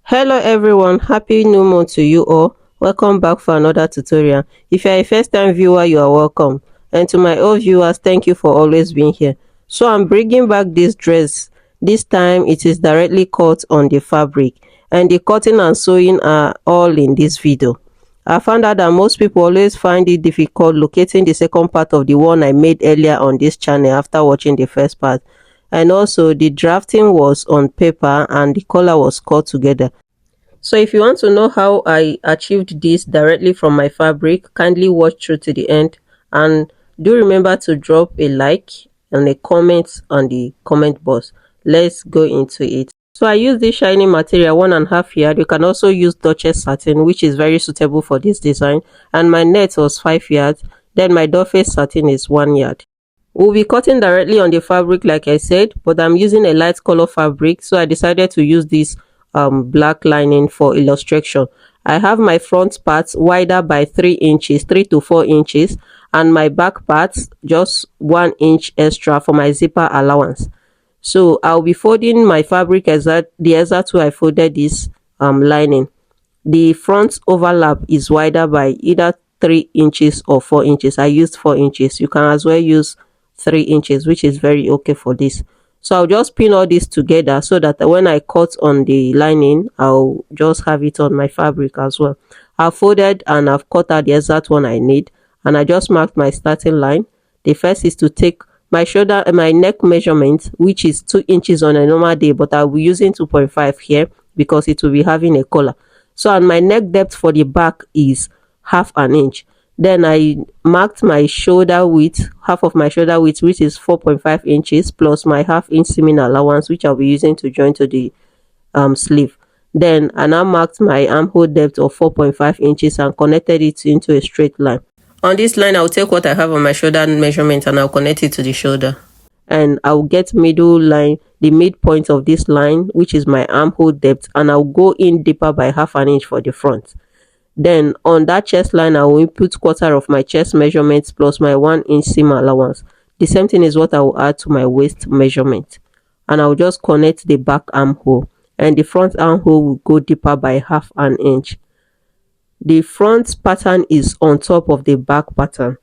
Hello everyone, happy new month to you all. Welcome back for another tutorial. If you are a first time viewer, you are welcome. And to my old viewers, thank you for always being here. So I'm bringing back this dress. This time it is directly cut on the fabric, and the cutting and sewing are all in this video. I found out that most people always find it difficult locating the second part of the one I made earlier on this channel after watching the first part. And also the drafting was on paper and the color was cut together. So if you want to know how I achieved this directly from my fabric, kindly watch through to the end, and do remember to drop a like and a comment on the comment box. Let's go into it. So I use this shiny material 1.5 yard. You can also use Duchess satin, which is very suitable for this design, and my net was 5 yards. Then my doll face satin is 1 yard. We'll be cutting directly on the fabric like I said, but I'm using a light color fabric, so I decided to use this black lining for illustration. I have my front parts wider by 3 inches, 3 to 4 inches, and my back parts just 1 inch extra for my zipper allowance. So I'll be folding my fabric the exact way I folded this lining. The front overlap is wider by either 3 inches or 4 inches. I used 4 inches. You can as well use 3 inches, which is very okay for this. So I'll just pin all this together so that when I cut on the lining, I'll just have it on my fabric as well. I've folded and I've cut out the exact one I need, and I just marked my starting line. The first is to take my shoulder and my neck measurement, which is 2 inches on a normal day, but I'll be using 2.5 here because it will be having a collar. So, and my neck depth for the back is 1/2 inch. Then I marked my shoulder width, half of my shoulder width, which is 4.5 inches, plus my 1/2 inch seaming allowance, which I'll be using to join to the sleeve. Then I now marked my armhole depth of 4.5 inches and connected it into a straight line. On this line, I'll take what I have on my shoulder measurement and I'll connect it to the shoulder. And I'll get middle line, the midpoint of this line, which is my armhole depth, and I'll go in deeper by 1/2 inch for the front. Then on that chest line, I will input quarter of my chest measurements plus my 1 inch seam allowance. The same thing is what I will add to my waist measurement. And I'll just connect the back armhole, and the front armhole will go deeper by 1/2 inch. The front pattern is on top of the back pattern.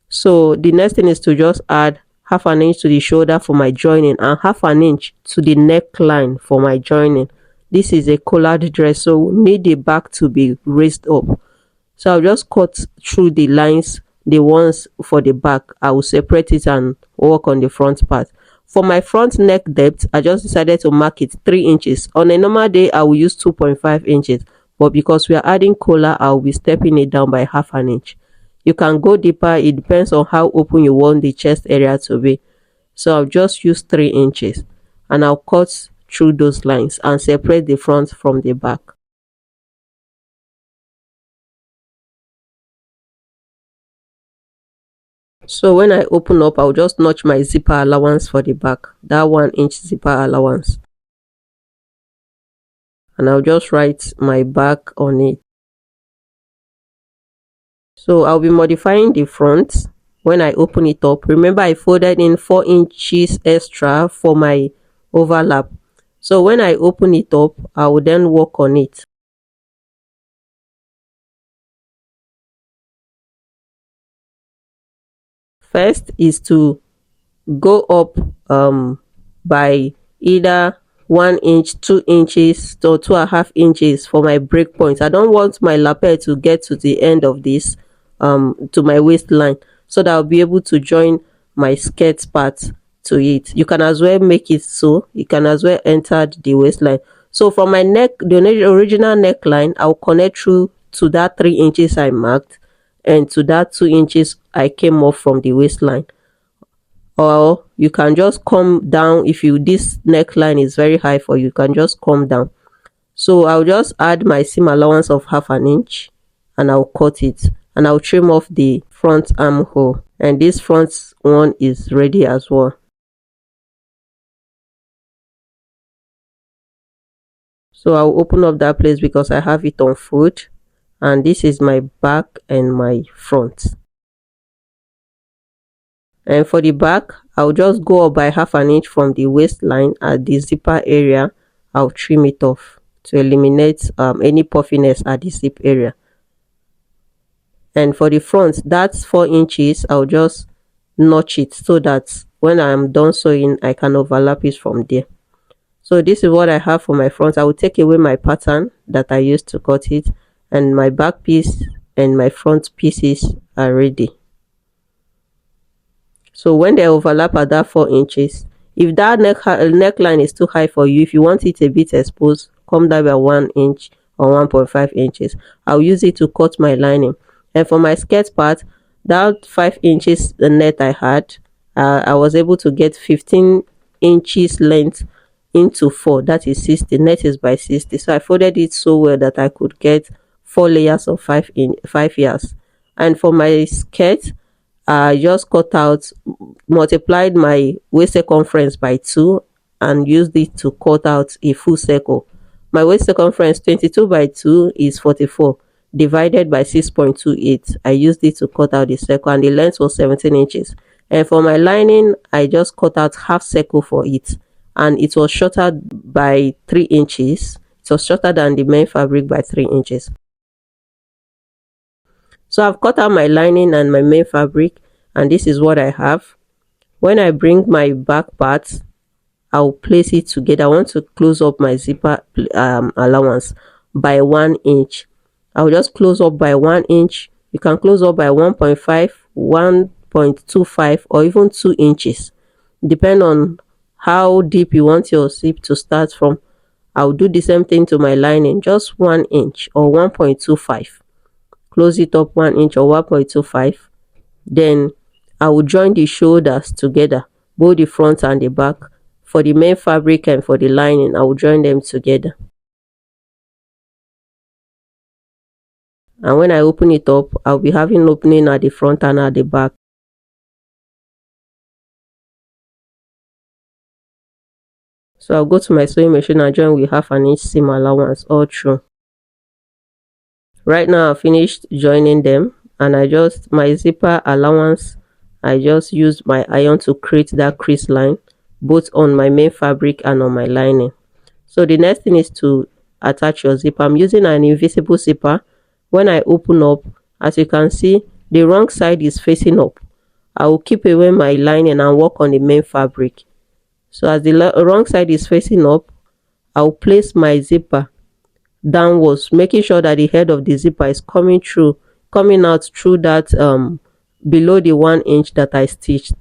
So the next thing is to just add 1/2 inch to the shoulder for my joining and 1/2 inch to the neckline for my joining. This is a collared dress, so we need the back to be raised up. So I'll just cut through the lines, the ones for the back. I will separate it and work on the front part. For my front neck depth, I just decided to mark it 3 inches. On a normal day, I will use 2.5 inches, but because we are adding collar, I will be stepping it down by 1/2 inch. You can go deeper, it depends on how open you want the chest area to be. So I'll just use 3 inches and I'll cut through those lines and separate the front from the back. So when I open up, I'll just notch my zipper allowance for the back, that 1 inch zipper allowance, and I'll just write my back on it. So I'll be modifying the front when I open it up. Remember, I folded in 4 inches extra for my overlap. So when I open it up, I will then work on it. First is to go up by either 1 inch, 2 inches or 2.5 inches for my break point. I don't want my lapel to get to the end of this to my waistline, so that I'll be able to join my skirt part to it. You can as well make it so you can as well enter the waistline. So from my neck, the original neckline, I'll connect through to that 3 inches I marked and to that 2 inches I came off from the waistline. Or you can just come down. If you this neckline is very high for you, you can just come down. So I'll just add my seam allowance of 1/2 inch and I'll cut it, and I'll trim off the front armhole, and this front one is ready as well. So I'll open up that place because I have it on fold, and this is my back and my front. And for the back, I'll just go up by 1/2 inch from the waistline at the zipper area. I'll trim it off. to eliminate any puffiness at the zip area. And for the front, that's 4 inches. I'll just notch it so that when I'm done sewing, I can overlap it from there. So this is what I have for my front. I will take away my pattern that I used to cut it, and my back piece and my front pieces are ready. So when they overlap at that 4 inches, if that neckline is too high for you, if you want it a bit exposed, come down by 1 inch or 1.5 inches. I'll use it to cut my lining. And for my skirt part, that 5 inches net I had, I was able to get 15 inches length into 4, that is 60. Net is by 60, so I folded it so well that I could get 4 layers of 5 years. And for my skirt, I just cut out, multiplied my waist circumference by 2 and used it to cut out a full circle. My waist circumference 22 by 2 is 44, divided by 6.28. I used it to cut out the circle, and the length was 17 inches. And for my lining, I just cut out half circle for it, and it was shorter by 3 inches. It was shorter than the main fabric by 3 inches. So I've cut out my lining and my main fabric, and this is what I have. When I bring my back part, I'll place it together. I want to close up my zipper allowance by 1 inch. I'll just close up by 1 inch. You can close up by 1.5, 1.25, or even 2 inches, depend on how deep you want your zip to start from. I'll do the same thing to my lining, just 1 inch or 1.25. Close it up 1 inch or 1.25. Then I will join the shoulders together, both the front and the back. For the main fabric and for the lining, I will join them together. And when I open it up, I'll be having opening at the front and at the back. So I'll go to my sewing machine and join with 1/2 inch seam allowance all through. Right now I've finished joining them, and my zipper allowance, I just used my iron to create that crease line both on my main fabric and on my lining. So the next thing is to attach your zipper. I'm using an invisible zipper. When I open up, as you can see, the wrong side is facing up. I will keep away my lining and work on the main fabric. So as the wrong side is facing up, I'll place my zipper downwards, making sure that the head of the zipper is coming out through that below the 1 inch that I stitched,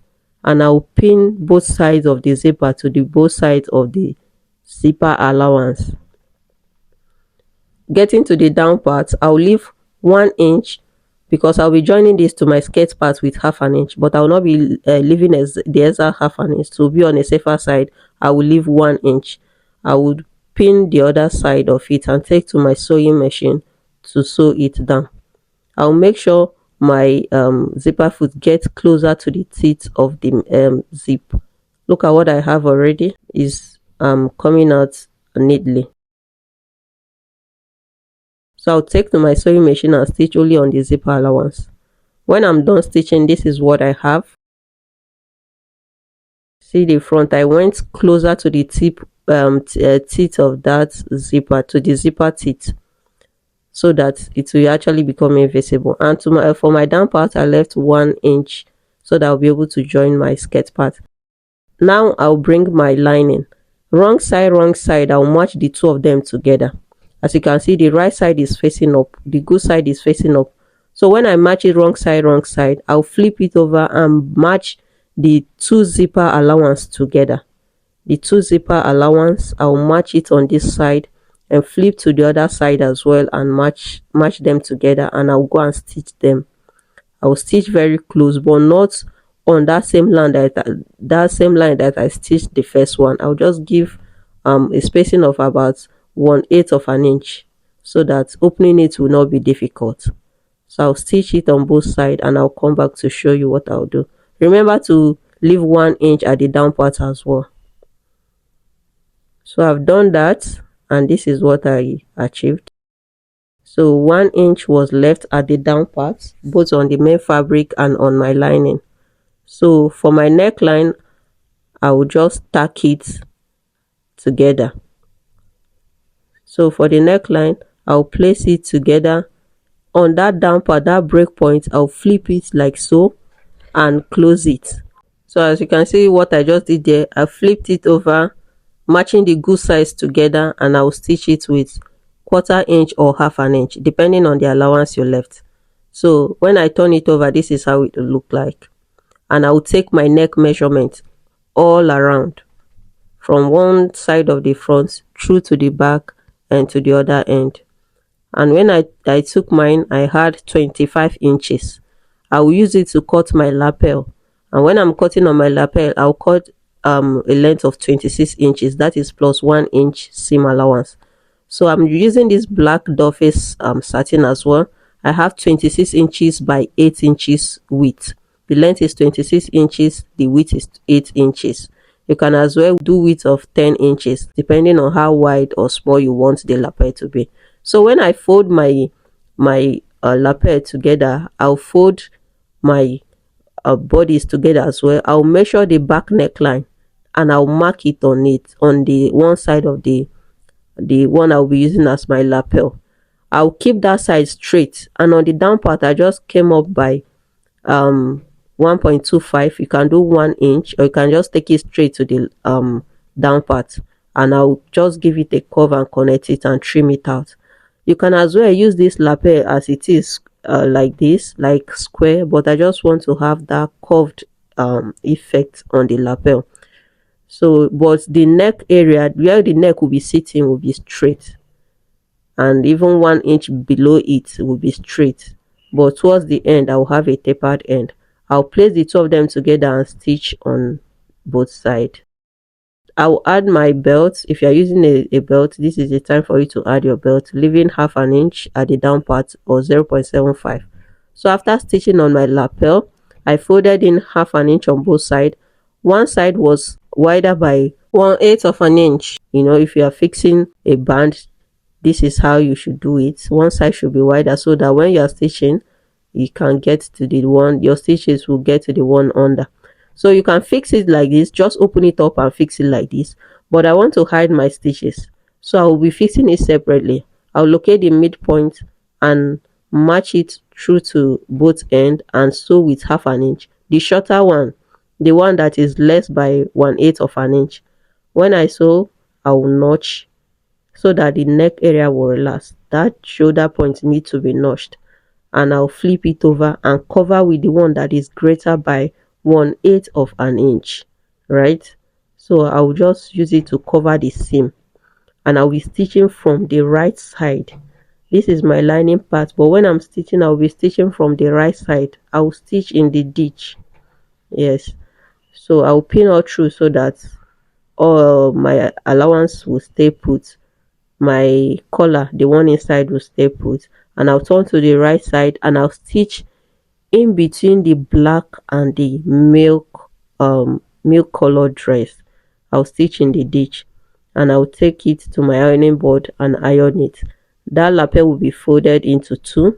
and I'll pin both sides of the zipper to the both sides of the zipper allowance. Getting to the down part, I'll leave 1 inch because I'll be joining this to my skirt part with 1/2 inch, but I will not be leaving the exact 1/2 inch. To be on a safer side, I will leave 1 inch. I would pin the other side of it and take to my sewing machine to sew it down. I'll make sure my zipper foot gets closer to the teeth of the zip. Look at what I have already is coming out neatly. So I'll take to my sewing machine and stitch only on the zipper allowance. When I'm done stitching, this is what I have. See the front, I went closer to the teeth of that zipper, to the zipper teeth, so that it will actually become invisible. And for my down part, I left 1 inch so that I'll be able to join my skirt part. Now I'll bring my lining. Wrong side, I'll match the two of them together. As you can see, the right side is facing up, the good side is facing up. So when I match it wrong side, I'll flip it over and match the two zipper allowance together. The two zipper allowance, I'll match it on this side and flip to the other side as well and match them together, and I'll go and stitch them. I'll stitch very close, but not on that same line that I stitched the first one. I'll just give a spacing of about 1/8 of an inch so that opening it will not be difficult. So I'll stitch it on both sides and I'll come back to show you what I'll do. Remember to leave 1 inch at the down part as well. So I've done that, and this is what I achieved. So 1 inch was left at the down part, both on the main fabric and on my lining. So for my neckline, I will just tack it together. So for the neckline, I'll place it together on that down part, that break point. I'll flip it like so and close it. So as you can see what I just did there, I flipped it over, matching the good size together, and I'll stitch it with 1/4 inch or 1/2 inch depending on the allowance you left. So when I turn it over, this is how it will look like. And I'll take my neck measurement all around, from one side of the front through to the back and to the other end. And when I took mine, I had 25 inches. I will use it to cut my lapel. And when I'm cutting on my lapel, I'll cut a length of 26 inches. That is plus 1 inch seam allowance. So I'm using this black Doffes satin as well. I have 26 inches by 8 inches width. The length is 26 inches, the width is 8 inches. You can as well do width of 10 inches depending on how wide or small you want the lapel to be. So when I fold my lapel together, I'll fold my bodies together as well. I'll measure the back neckline and I'll mark it on the one side of the one I'll be using as my lapel. I'll keep that side straight, and on the down part I just came up by 1.25. You can do 1 inch, or you can just take it straight to the down part, and I'll just give it a curve and connect it and trim it out. You can as well use this lapel as it is, like this, like square, but I just want to have that curved effect on the lapel. So but the neck area where the neck will be sitting will be straight, and even 1 inch below it will be straight, but towards the end I'll have a tapered end. I'll place the two of them together and stitch on both sides. I'll add my belt. If you're using a belt, this is the time for you to add your belt, leaving 1/2 inch at the down part, or 0.75. So after stitching on my lapel, I folded in 1/2 inch on both sides. One side was wider by 1/8 inch. If you are fixing a band, this is how you should do it. One side should be wider so that when you are stitching, you can get to the one, your stitches will get to the one under. So you can fix it like this, just open it up and fix it like this. But I want to hide my stitches, so I will be fixing it separately. I'll locate the midpoint and match it through to both ends and sew with 1/2 inch. The shorter one, the one that is less by 1/8 inch. When I sew, I will notch so that the neck area will relax. That shoulder point need to be notched, and I'll flip it over and cover with the one that is greater by 1/8 inch, right? So I'll just use it to cover the seam, and I'll be stitching from the right side. This is my lining part, but when I'm stitching, I'll be stitching from the right side. I'll stitch in the ditch. Yes, so I'll pin all through so that all my allowance will stay put. My collar, the one inside, will stay put, and I'll turn to the right side and I'll stitch in between the black and the milk colored dress. I'll stitch in the ditch, and I'll take it to my ironing board and iron it. That lapel will be folded into two.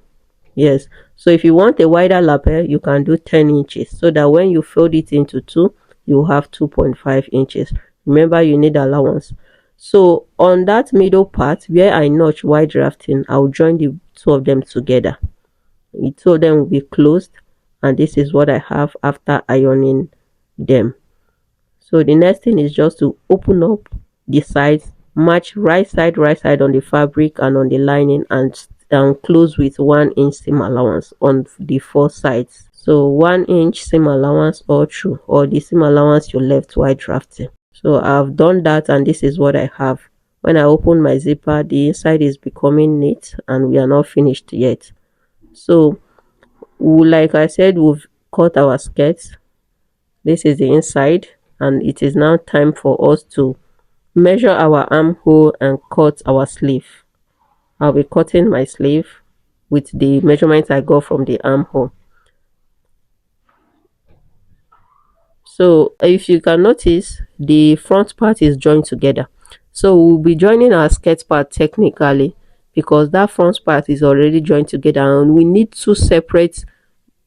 Yes, so if you want a wider lapel, you can do 10 inches, so that when you fold it into two, you have 2.5 inches. Remember, you need allowance. So on that middle part where I notch while drafting, I'll join the two of them together. The two of them will be closed, and this is what I have after ironing them. So the next thing is just to open up the sides, match right side on the fabric and on the lining, and close with 1 inch seam allowance on the four sides. So 1 inch seam allowance all through, or the seam allowance you left while drafting. So I've done that, and this is what I have. When I open my zipper, the inside is becoming neat, and we are not finished yet. So like I said, we've cut our skirts. This is the inside, and it is now time for us to measure our armhole and cut our sleeve. I'll be cutting my sleeve with the measurements I got from the armhole. So if you can notice, the front part is joined together. So we'll be joining our skirt part technically, because that front part is already joined together, and we need two separate,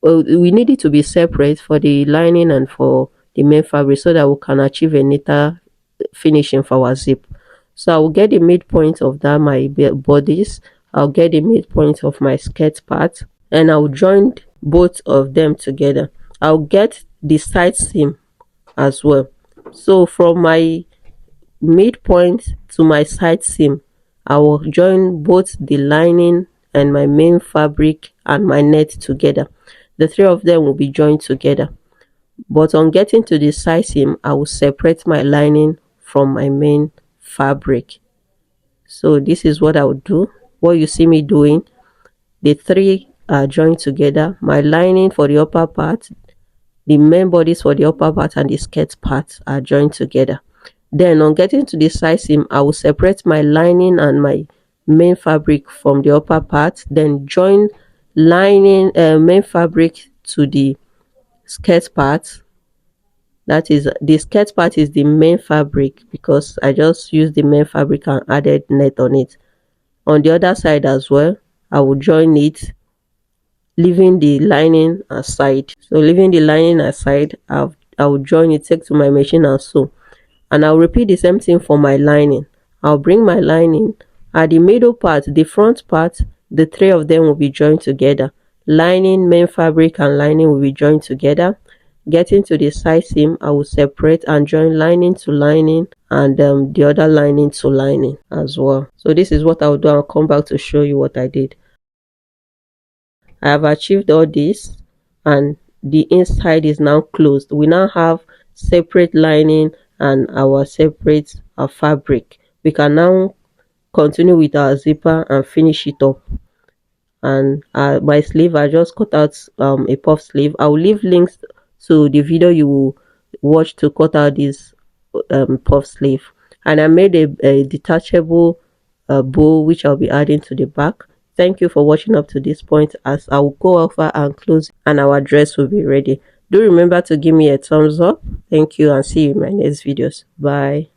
we need it to be separate for the lining and for the main fabric, so that we can achieve a neater finishing for our zip. So I will get the midpoint of that my bodice. I'll get the midpoint of my skirt part, and I'll join both of them together. I'll get the side seam as well. So from my midpoint to my side seam, I will join both the lining and my main fabric and my net together. The three of them will be joined together. But on getting to the side seam, I will separate my lining from my main fabric. So this is what I would do. What you see me doing, the three are joined together. My lining for the upper part, the main bodice for the upper part, and the skirt part are joined together. Then on getting to the side seam, I will separate my lining and my main fabric from the upper part, then join lining main fabric to the skirt part. That is, the skirt part is the main fabric because I just used the main fabric and added net on it. On the other side as well, I will join it, leaving the lining aside. So leaving the lining aside, I will join it, take to my machine and sew. And I'll repeat the same thing for my lining. I'll bring my lining at the middle part, the front part, the three of them will be joined together. Lining, main fabric, and lining will be joined together. Getting to the side seam, I will separate and join lining to lining and the other lining to lining as well. So this is what I'll do. I'll come back to show you what I did. I have achieved all this and the inside is now closed. We now have separate lining and our separate fabric. We can now continue with our zipper and finish it up. And my sleeve, I just cut out a puff sleeve. I will leave links to the video you will watch to cut out this puff sleeve. And I made a detachable bow which I'll be adding to the back. Thank you for watching up to this point, as I will go over and close and our dress will be ready. Do remember to give me a thumbs up. Thank you and see you in my next videos. Bye.